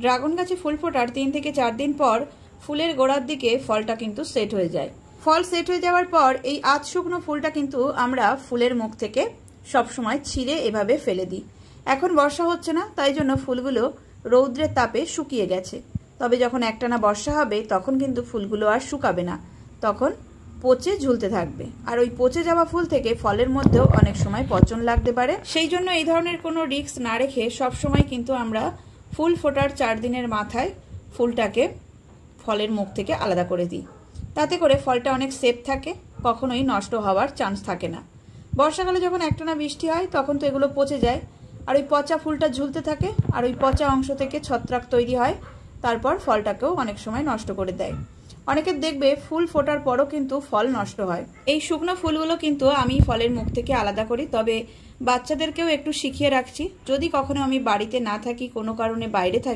Dragon গাছে ফুল ফোটার 3 থেকে 4 দিন পর ফুলের গোড়ার দিকে ফলটা কিন্তু সেট হয়ে যায়। ফল সেট হয়ে যাওয়ার পর এই আধ শুকনো ফুলটা কিন্তু আমরা ফুলের মুখ থেকে সবসময় ছিঁড়ে এভাবে ফেলে দিই। এখন বর্ষা হচ্ছে না, তাই জন্য ফুলগুলো রৌদ্রের তাপে শুকিয়ে গেছে। তবে যখন একটানা বর্ষা হবে তখন কিন্তু ফুলগুলো আর শুকাবে না, তখন পচে ঝুলতে থাকবে। আর ওই পচে যাওয়া ফুল থেকে ফলের মধ্যেও অনেক সময় পচন লাগতে পারে। সেই জন্য এই ধরনের কোনো রিস্ক না রেখে সবসময় কিন্তু আমরা ফুল ফোটার 4 দিনের মাথায় ফুলটাকে ফলের মুখ থেকে আলাদা করে দিই। তাতে করে ফলটা অনেক সেফ থাকে, কখনোই নষ্ট হওয়ার চান্স থাকে না। বর্ষাকালে যখন একটানা বৃষ্টি হয় তখন তো এগুলো পচে যায়, আর ওই পচা ফুলটা ঝুলতে থাকে, আর ওই পচা অংশ থেকে ছত্রাক তৈরি হয়, তারপর ফলটাকেও অনেক সময় নষ্ট করে দেয়। অনেকের দেখবে ফুল ফোটার পরও কিন্তু ফল নষ্ট হয়। এই শুকনো ফুলগুলো কিন্তু আমি ফলের মুখ থেকে আলাদা করি, তবে বাচ্চাদেরকেও একটু শিখিয়ে রাখছি। যদি কখনো আমি বাড়িতে না থাকি, কোনো কারণে বাইরে থাকি,